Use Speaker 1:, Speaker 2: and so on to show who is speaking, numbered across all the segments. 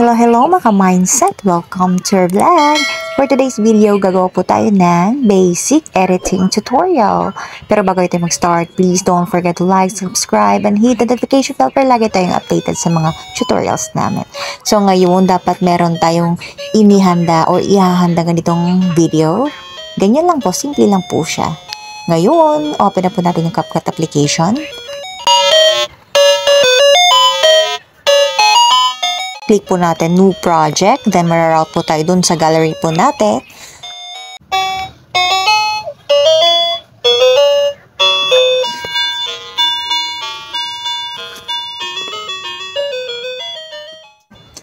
Speaker 1: Hello mga mindset! Welcome to our vlog! For today's video, gagawa po tayo ng basic editing tutorial. Pero bago tayo mag-start, please don't forget to like, subscribe, and hit the notification bell para lagi tayong updated sa mga tutorials namin. So ngayon, dapat meron tayong inihanda o ihahanda ganitong video. Ganyan lang po, simple lang po siya. Ngayon, open na po natin yung CapCut application. Click po natin New Project, then mararoute po tayo dun sa gallery po natin.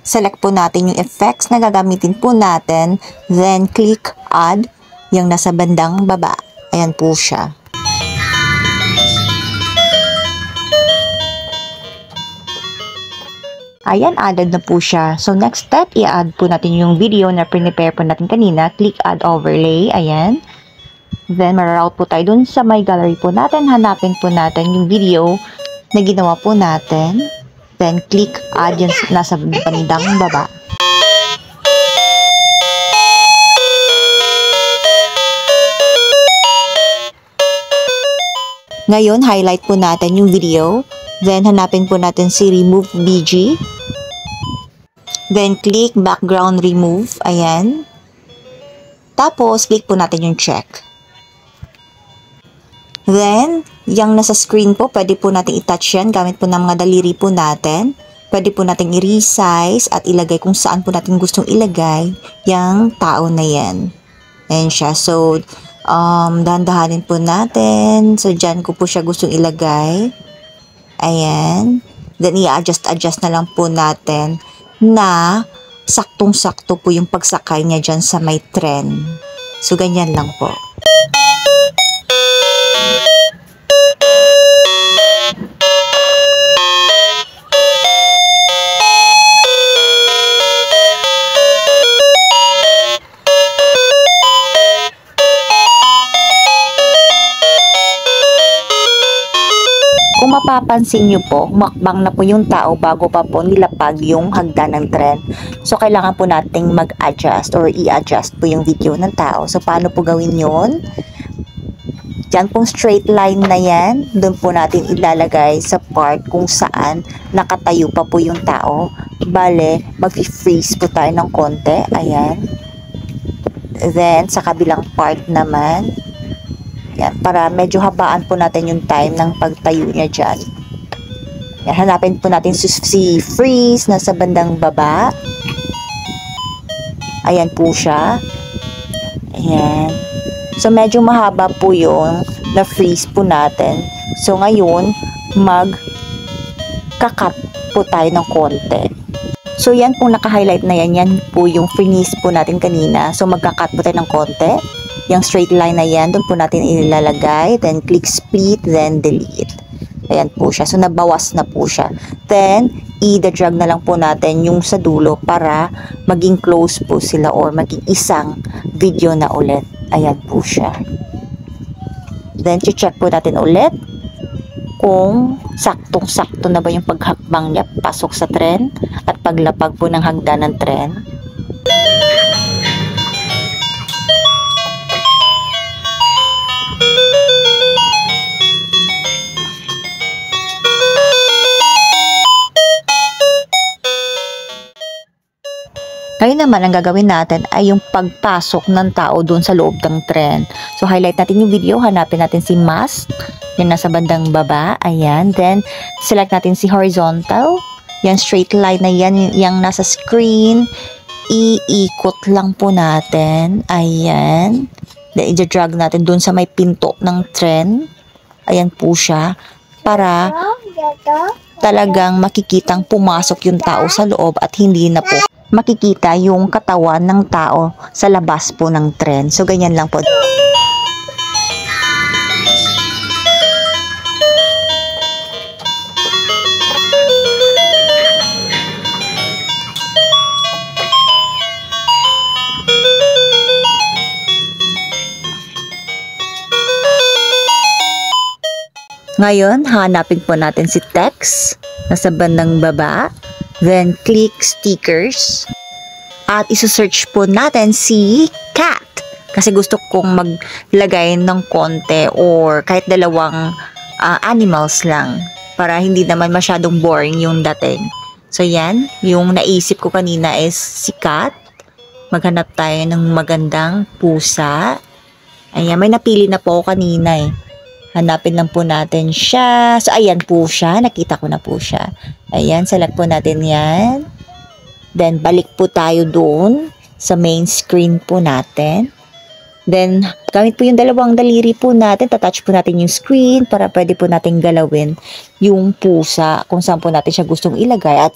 Speaker 1: Select po natin yung effects na gagamitin po natin, then click Add, yung nasa bandang baba. Ayan po siya. Ayan, added na po siya. So, next step, i-add po natin yung video na prepare po natin kanina. Click Add Overlay. Ayan. Then, mararoute po tayo dun sa my gallery po natin. Hanapin po natin yung video na ginawa po natin. Then, click Add yung nasa bandang baba. Ngayon, highlight po natin yung video. Then, hanapin po natin si Remove BG. Then, click Background Remove. Ayan. Tapos, click po natin yung check. Then, yung nasa screen po, pwede po natin i-touch yan. Gamit po ng mga daliri po natin. Pwede po natin i-resize at ilagay kung saan po natin gustong ilagay yung tao na yan. Ayan siya. So, dahan-dahanin po natin. So, dyan ko po siya gustong ilagay. Ayan. Then, i-adjust na lang po natin na saktong-sakto po yung pagsakay niya dyan sa may trend. So, ganyan lang po. Kung mapapansin nyo po, makbang na po yung tao bago pa po nilapag yung hagdan ng trend. So, kailangan po nating mag-adjust or i-adjust po yung video ng tao. So, paano po gawin yun? Diyan pong straight line na yan, doon po natin ilalagay sa part kung saan nakatayo pa po yung tao. Bale, mag-freeze po tayo ng konti. Ayan. Then, sa kabilang part naman, yan, para medyo habaan po natin yung time ng pagtayo niya dyan. Yan, hanapin po natin si freeze na sa bandang baba. Ayan po siya. Ayan. So, medyo mahaba po yung na-freeze po natin. So, ngayon, mag-cut po tayo ng konti. So, yan pong naka-highlight na yan. Yan po yung freeze po natin kanina. So, magka-cut po tayo ng konti. Yung straight line na yan, doon po natin ilalagay. Then, click split, then delete. Ayan po siya. So, nabawas na po siya. Then, i-drag na lang po natin yung sa dulo para maging close po sila or maging isang video na ulit. Ayan po siya. Then, check po natin ulit kung saktong-sakto na ba yung paghakbang niya pasok sa trend at paglapag po ng hagdan ng trend. Ngayon naman, ang gagawin natin ay yung pagpasok ng tao doon sa loob ng trend. So, highlight natin yung video. Hanapin natin si mask. Yung nasa bandang baba. Ayan. Then, select natin si horizontal. Yung straight line na yan, yung nasa screen. Iikot lang po natin. Ayan. Then, i-drag natin doon sa may pinto ng trend. Ayan po siya. Para talagang makikitang pumasok yung tao sa loob at hindi na po makikita yung katawan ng tao sa labas po ng trend. So, ganyan lang po. Ngayon, hanapin po natin si text nasa bandang baba. Then, click stickers. At isa-search po natin si cat. Kasi gusto kong maglagay ng konti or kahit dalawang animals lang. Para hindi naman masyadong boring yung dating. So, yan. Yung naisip ko kanina is si cat. Maghanap tayo ng magandang pusa. Ayan, may napili na po ako kanina eh. Hanapin lang po natin siya. So, ayan po siya. Nakita ko na po siya. Ayan, select po natin yan. Then, balik po tayo doon sa main screen po natin. Then, gamit po yung dalawang daliri po natin. Tatouch po natin yung screen para pwede po natin galawin yung pusa kung saan po natin siya gustong ilagay at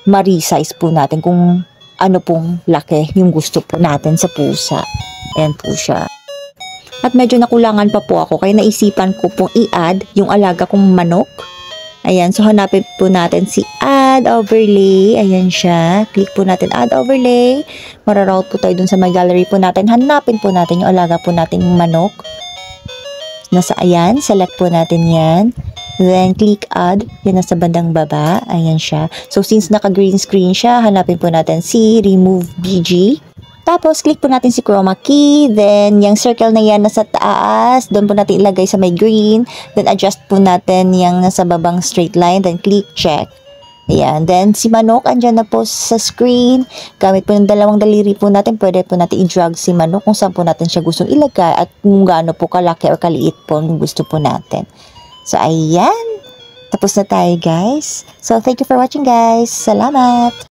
Speaker 1: ma-resize po natin kung ano pong laki yung gusto po natin sa pusa. Ayan po siya. At medyo nakulangan pa po ako kaya naisipan ko pong i-add yung alaga kong manok. Ayan, so hanapin po natin si add overlay. Ayan siya. Click po natin add overlay. Mararoute po tayo dun sa my gallery po natin. Hanapin po natin yung alaga po nating manok. Nasa ayan, select po natin yan. Then click add. Yan nasa bandang baba. Ayan siya. So since naka green screen siya, hanapin po natin si remove BG. Tapos, click po natin si chroma key. Then, yung circle na yan nasa taas. Doon po natin ilagay sa may green. Then, adjust po natin yung nasa babang straight line. Then, click check. Ayan. Then, si manok, andyan na po sa screen. Gamit po ng dalawang daliri po natin. Pwede po natin i-drag si manok kung saan po natin siya gustong ilagay. At kung gaano po kalaki o kaliit po yung gusto po natin. So, ayan. Tapos na tayo, guys. So, thank you for watching, guys. Salamat!